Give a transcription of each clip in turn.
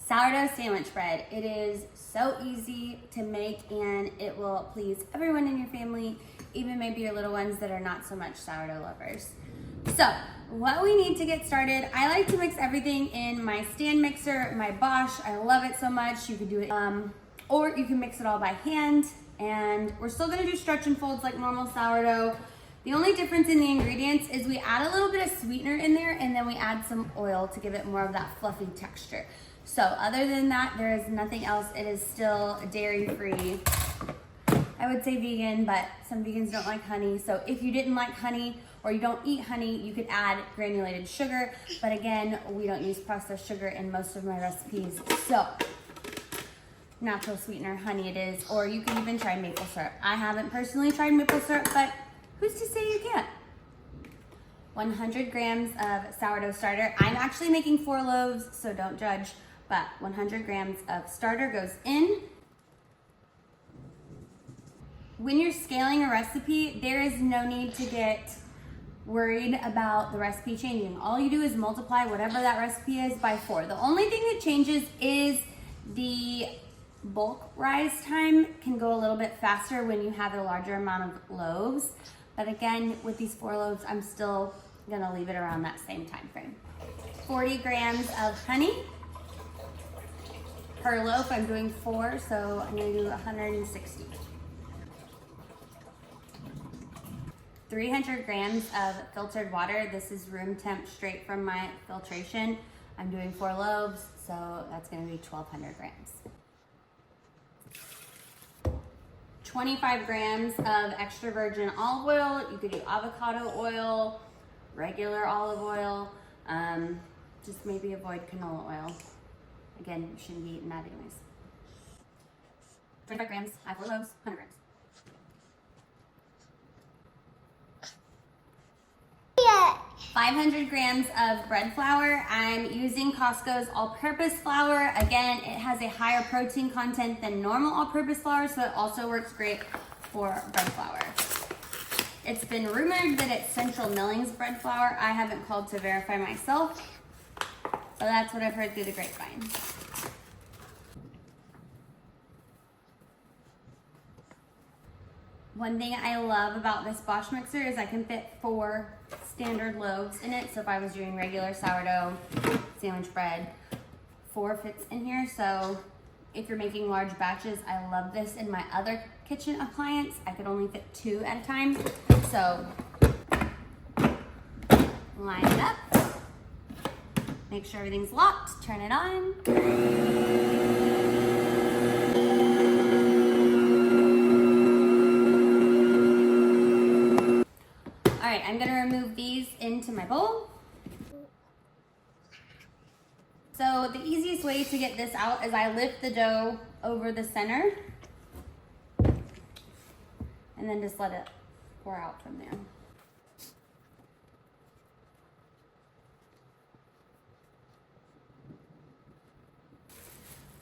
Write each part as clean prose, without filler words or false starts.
Sourdough sandwich bread. It is so easy to make and it will please everyone in your family, even maybe your little ones that are not so much sourdough lovers. So what we need to get started, I like to mix everything in my stand mixer, my Bosch. I love it so much. You could do it, or you can mix it all by hand. And we're still gonna do stretch and folds like normal sourdough. The only difference in the ingredients is we add a little bit of sweetener in there and then we add some oil to give it more of that fluffy texture. So other than that, there is nothing else. It is still dairy-free. I would say vegan, but some vegans don't like honey. So if you didn't like honey or you don't eat honey, you could add granulated sugar. But again, we don't use processed sugar in most of my recipes. So natural sweetener, honey it is, or you can even try maple syrup. I haven't personally tried maple syrup, but who's to say you can't? 100 grams of sourdough starter. I'm actually making 4 loaves, so don't judge. But 100 grams of starter goes in. When you're scaling a recipe, there is no need to get worried about the recipe changing. All you do is multiply whatever that recipe is by 4. The only thing that changes is the bulk rise time can go a little bit faster when you have a larger amount of loaves. But again, with these 4 loaves, I'm still gonna leave it around that same time frame. 40 grams of honey. Per loaf, I'm doing 4, so I'm gonna do 160. 300 grams of filtered water. This is room temp straight from my filtration. I'm doing 4 loaves, so that's gonna be 1,200 grams. 25 grams of extra virgin olive oil. You could do avocado oil, regular olive oil, just maybe avoid canola oil. Again, you shouldn't be eating that anyways. 25 grams, I have 4 loaves, 100 grams. Yeah. 500 grams of bread flour. I'm using Costco's all-purpose flour. Again, it has a higher protein content than normal all-purpose flour, so it also works great for bread flour. It's been rumored that it's Central Milling's bread flour. I haven't called to verify myself, so that's what I've heard through the grapevine. One thing I love about this Bosch mixer is I can fit 4 standard loaves in it. So if I was doing regular sourdough sandwich bread, 4 fits in here. So if you're making large batches, I love this. In my other kitchen appliance, I could only fit 2 at a time. So line it up, make sure everything's locked, turn it on. All right, I'm gonna remove these into my bowl. So the easiest way to get this out is I lift the dough over the center and then just let it pour out from there.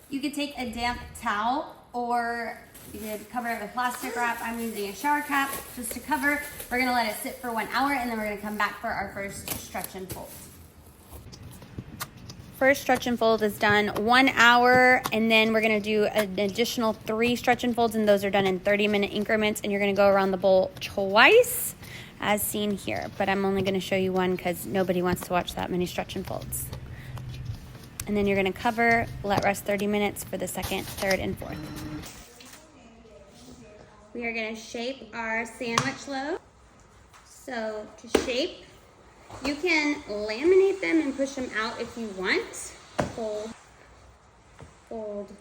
You could take a damp towel or you could cover it with plastic wrap. I'm using a shower cap just to cover. We're gonna let it sit for 1 hour and then we're gonna come back for our first stretch and fold. First stretch and fold is done 1 hour, and then we're gonna do an additional 3 stretch and folds, and those are done in 30-minute increments, and you're gonna go around the bowl twice as seen here, but I'm only gonna show you one because nobody wants to watch that many stretch and folds. And then you're gonna cover, let rest 30 minutes for the second, third, and fourth. We are gonna shape our sandwich loaf. So to shape, you can laminate them and push them out if you want. Fold, fold,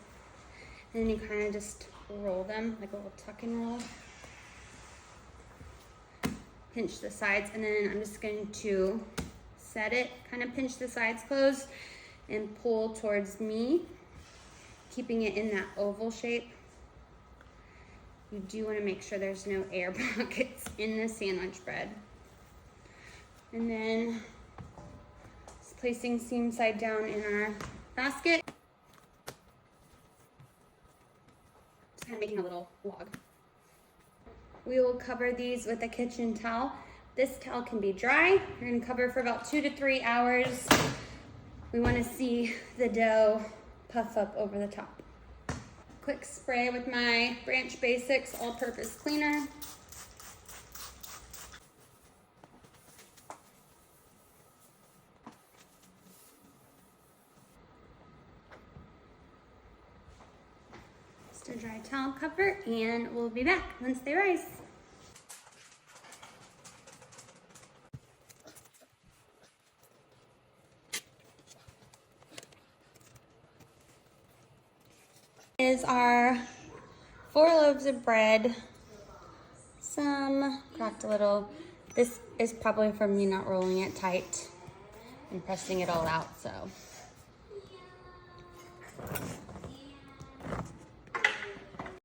and then you kind of just roll them like a little tuck and roll. Pinch the sides, and then I'm just going to set it, kind of pinch the sides closed and pull towards me, keeping it in that oval shape. You do want to make sure there's no air pockets in the sandwich bread. And then just placing seam side down in our basket. Just kind of making a little log. We will cover these with a kitchen towel. This towel can be dry. You're going to cover for about 2 to 3 hours. We want to see the dough puff up over the top. Quick spray with my Branch Basics all-purpose cleaner. Just a dry towel cover, and we'll be back once they rise. Is our 4 loaves of bread. Some cracked a little. This is probably from me not rolling it tight and pressing it all out, so.